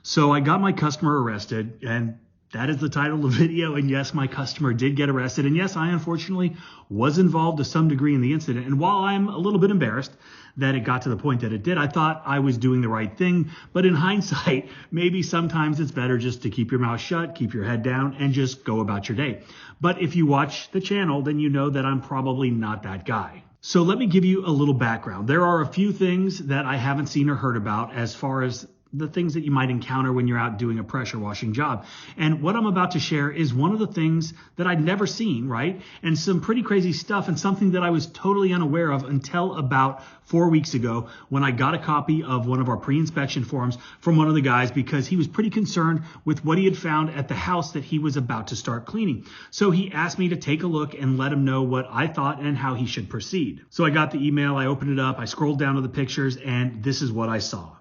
So I got my customer arrested, and that is the title of the video. And yes, my customer did get arrested. And yes, I unfortunately was involved to some degree in the incident. And while I'm a little bit embarrassed that it got to the point that it did, I thought I was doing the right thing. But in hindsight, maybe sometimes it's better just to keep your mouth shut, keep your head down, and just go about your day. But if you watch the channel, then you know that I'm probably not that guy. So let me give you a little background. There are a few things that I haven't seen or heard about as far as the things that you might encounter when you're out doing a pressure washing job. And what I'm about to share is one of the things that I'd never seen, right? And some pretty crazy stuff, and something that I was totally unaware of until about 4 weeks ago when I got a copy of one of our pre-inspection forms from one of the guys, because he was pretty concerned with what he had found at the house that he was about to start cleaning. So he asked me to take a look and let him know what I thought and how he should proceed. So I got the email, I opened it up, I scrolled down to the pictures, and this is what I saw.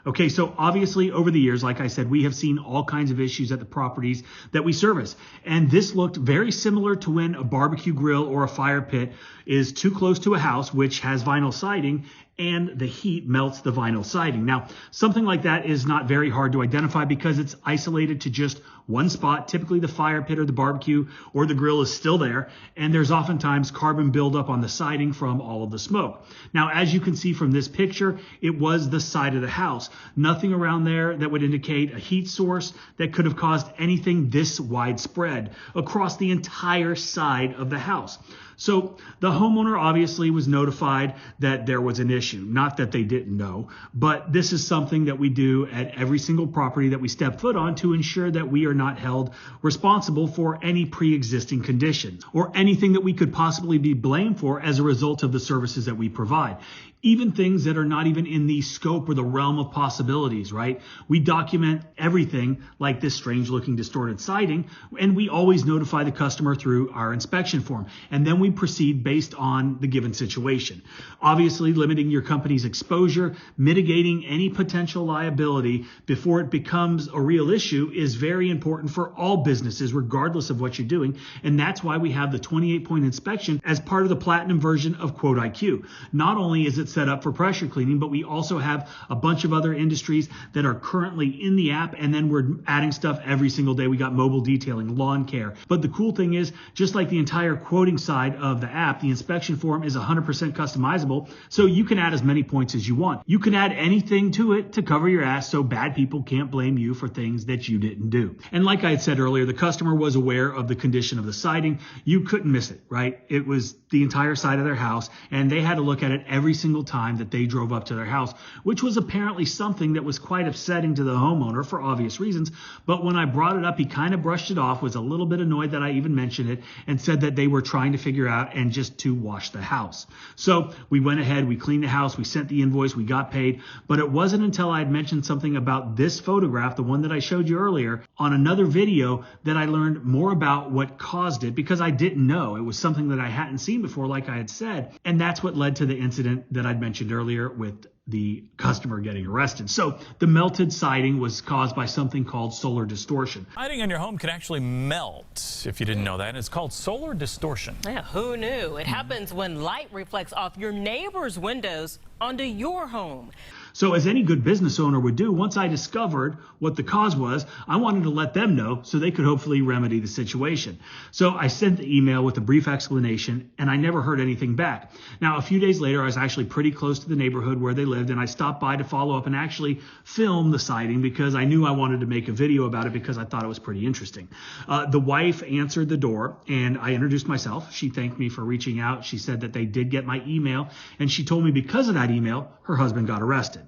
Okay, so obviously over the years, like I said, we have seen all kinds of issues at the properties that we service. And this looked very similar to when a barbecue grill or a fire pit is too close to a house which has vinyl siding, and the heat melts the vinyl siding. Now, something like that is not very hard to identify because it's isolated to just one spot. Typically the fire pit or the barbecue or the grill is still there, and there's oftentimes carbon buildup on the siding from all of the smoke. Now, as you can see from this picture, it was the side of the house. Nothing around there that would indicate a heat source that could have caused anything this widespread across the entire side of the house. So the homeowner obviously was notified that there was an issue. Not that they didn't know, but this is something that we do at every single property that we step foot on to ensure that we are not held responsible for any pre-existing conditions or anything that we could possibly be blamed for as a result of the services that we provide. Even things that are not even in the scope or the realm of possibilities, right? We document everything like this strange looking distorted siding, and we always notify the customer through our inspection form. And then we proceed based on the given situation. Obviously, limiting your company's exposure, mitigating any potential liability before it becomes a real issue is very important for all businesses, regardless of what you're doing. And that's why we have the 28-point inspection as part of the platinum version of 𝗤𝘂cie𝘁𝗲. Not only is it set up for pressure cleaning, but we also have a bunch of other industries that are currently in the app, and then we're adding stuff every single day. We got mobile detailing, lawn care. But the cool thing is, just like the entire quoting side of the app, the inspection form is 100% customizable, so you can add as many points as you want. You can add anything to it to cover your ass so bad people can't blame you for things that you didn't do. And like I had said earlier, the customer was aware of the condition of the siding. You couldn't miss it, right? It was the entire side of their house, and they had to look at it every single time that they drove up to their house, which was apparently something that was quite upsetting to the homeowner for obvious reasons. But when I brought it up, he kind of brushed it off, was a little bit annoyed that I even mentioned it, and said that they were trying to figure out and just to wash the house. So we went ahead, we cleaned the house, we sent the invoice, we got paid. But it wasn't until I had mentioned something about this photograph, the one that I showed you earlier, on another video, that I learned more about what caused it, because I didn't know. It was something that I hadn't seen before, like I had said. And that's what led to the incident that I'd mentioned earlier with the customer getting arrested. So the melted siding was caused by something called solar distortion. Siding on your home can actually melt, if you didn't know that. It's called solar distortion. Yeah, who knew? It happens when light reflects off your neighbor's windows onto your home. So as any good business owner would do, once I discovered what the cause was, I wanted to let them know so they could hopefully remedy the situation. So I sent the email with a brief explanation, and I never heard anything back. Now, a few days later, I was actually pretty close to the neighborhood where they lived, and I stopped by to follow up and actually film the siding because I knew I wanted to make a video about it because I thought it was pretty interesting. The wife answered the door, and I introduced myself. She thanked me for reaching out. She said that they did get my email, and she told me because of that email, her husband got arrested.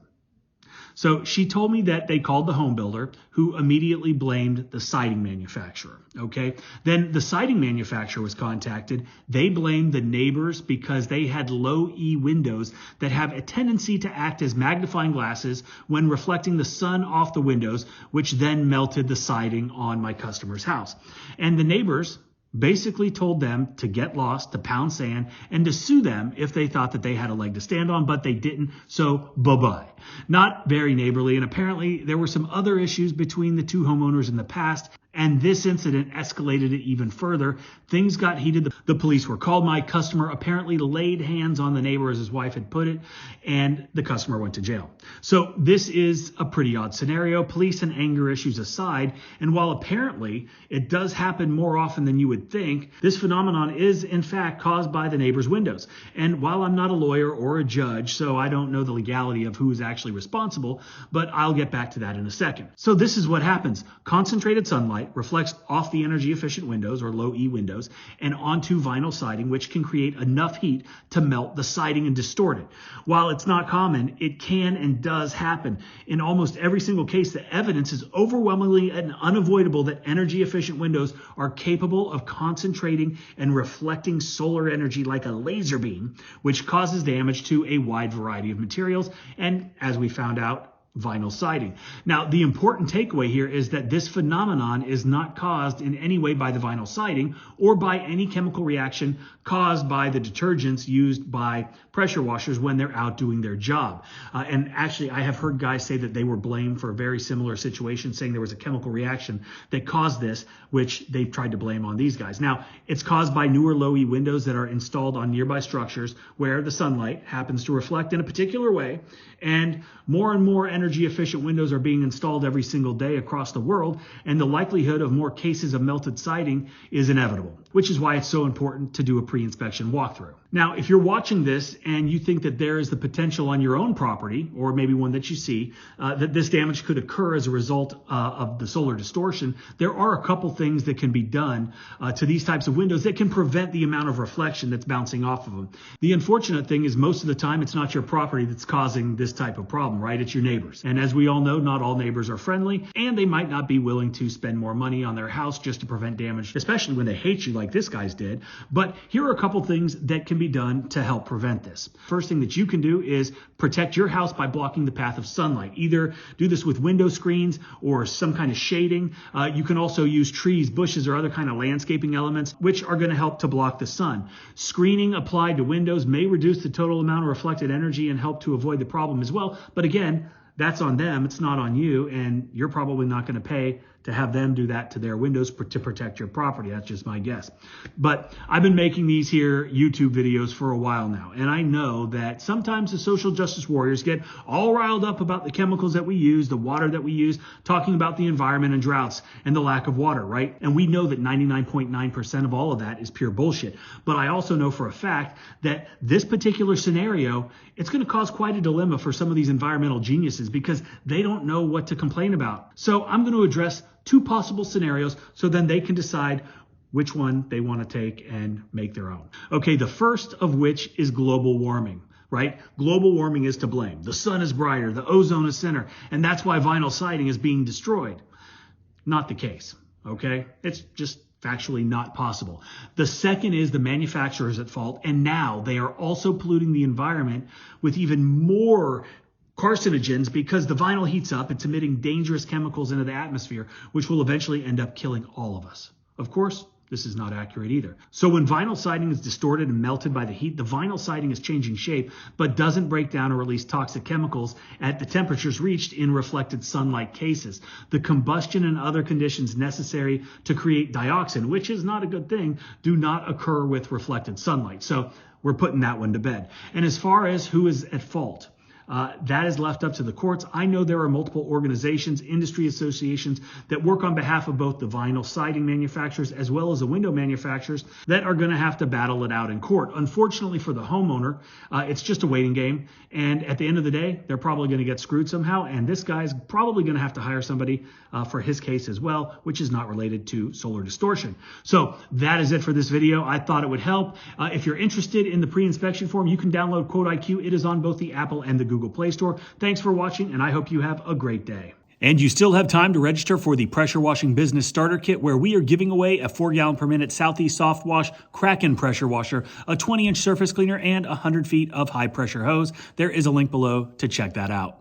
So she told me that they called the home builder, who immediately blamed the siding manufacturer. Okay. Then the siding manufacturer was contacted. They blamed the neighbors because they had low E windows that have a tendency to act as magnifying glasses when reflecting the sun off the windows, which then melted the siding on my customer's house. And the neighbors basically told them to get lost, to pound sand, and to sue them if they thought that they had a leg to stand on, but they didn't, so bye-bye. Not very neighborly, and apparently there were some other issues between the two homeowners in the past, And this incident escalated it even further. Things got heated. The police were called. My customer apparently laid hands on the neighbor, as his wife had put it, and the customer went to jail. So this is a pretty odd scenario, police and anger issues aside. And while apparently it does happen more often than you would think, this phenomenon is in fact caused by the neighbor's windows. And while I'm not a lawyer or a judge, so I don't know the legality of who is actually responsible, but I'll get back to that in a second. So this is what happens. Concentrated sunlight reflects off the energy efficient windows, or low E windows, and onto vinyl siding, which can create enough heat to melt the siding and distort it. While it's not common, it can and does happen. In almost every single case, the evidence is overwhelmingly and unavoidable that energy efficient windows are capable of concentrating and reflecting solar energy like a laser beam, which causes damage to a wide variety of materials, and as we found out, vinyl siding. Now, the important takeaway here is that this phenomenon is not caused in any way by the vinyl siding or by any chemical reaction caused by the detergents used by pressure washers when they're out doing their job. And actually, I have heard guys say that they were blamed for a very similar situation, saying there was a chemical reaction that caused this, which they've tried to blame on these guys. Now, it's caused by newer low E windows that are installed on nearby structures where the sunlight happens to reflect in a particular way, and more energy efficient windows are being installed every single day across the world, and the likelihood of more cases of melted siding is inevitable, which is why it's so important to do a pre-inspection walkthrough. Now, if you're watching this and you think that there is the potential on your own property, or maybe one that you see, that this damage could occur as a result of the solar distortion, there are a couple things that can be done to these types of windows that can prevent the amount of reflection that's bouncing off of them. The unfortunate thing is most of the time it's not your property that's causing this type of problem, right? It's your neighbors. And as we all know, not all neighbors are friendly, and they might not be willing to spend more money on their house just to prevent damage, especially when they hate you like this guy's did. But here are a couple things that can be done to help prevent this. First thing that you can do is protect your house by blocking the path of sunlight. Either do this with window screens or some kind of shading. You can also use trees, bushes, or other kind of landscaping elements, which are going to help to block the sun. Screening applied to windows may reduce the total amount of reflected energy and help to avoid the problem as well. But again, that's on them. It's not on you, and you're probably not going to pay to have them do that to their windows to protect your property. That's just my guess. But I've been making these here YouTube videos for a while now, and I know that sometimes the social justice warriors get all riled up about the chemicals that we use, the water that we use, talking about the environment and droughts and the lack of water, right? And we know that 99.9% of all of that is pure bullshit. But I also know for a fact that this particular scenario, it's going to cause quite a dilemma for some of these environmental geniuses because they don't know what to complain about. So I'm going to address two possible scenarios so then they can decide which one they want to take and make their own. Okay, the first of which is global warming, right? Global warming is to blame. The sun is brighter, the ozone is thinner, and that's why vinyl siding is being destroyed. Not the case, okay? It's just factually not possible. The second is the manufacturers at fault, and now they are also polluting the environment with even more carcinogens because the vinyl heats up. It's emitting dangerous chemicals into the atmosphere, which will eventually end up killing all of us. Of course, this is not accurate either. So when vinyl siding is distorted and melted by the heat, the vinyl siding is changing shape, but doesn't break down or release toxic chemicals at the temperatures reached in reflected sunlight cases. The combustion and other conditions necessary to create dioxin, which is not a good thing, do not occur with reflected sunlight. So we're putting that one to bed. And as far as who is at fault, that is left up to the courts. I know there are multiple organizations, industry associations that work on behalf of both the vinyl siding manufacturers as well as the window manufacturers that are going to have to battle it out in court. Unfortunately for the homeowner, it's just a waiting game. And at the end of the day, they're probably going to get screwed somehow. And this guy's probably going to have to hire somebody for his case as well, which is not related to solar distortion. So that is it for this video. I thought it would help. If you're interested in the pre-inspection form, you can download 𝗤𝘂cie𝗁𝗤. It is on both the Apple and the Google Play Store. Thanks for watching, and I hope you have a great day. And you still have time to register for the Pressure Washing Business Starter Kit, where we are giving away a 4-gallon per minute Southeast Soft Wash Kraken pressure washer, a 20-inch surface cleaner, and 100 feet of high pressure hose. There is a link below to check that out.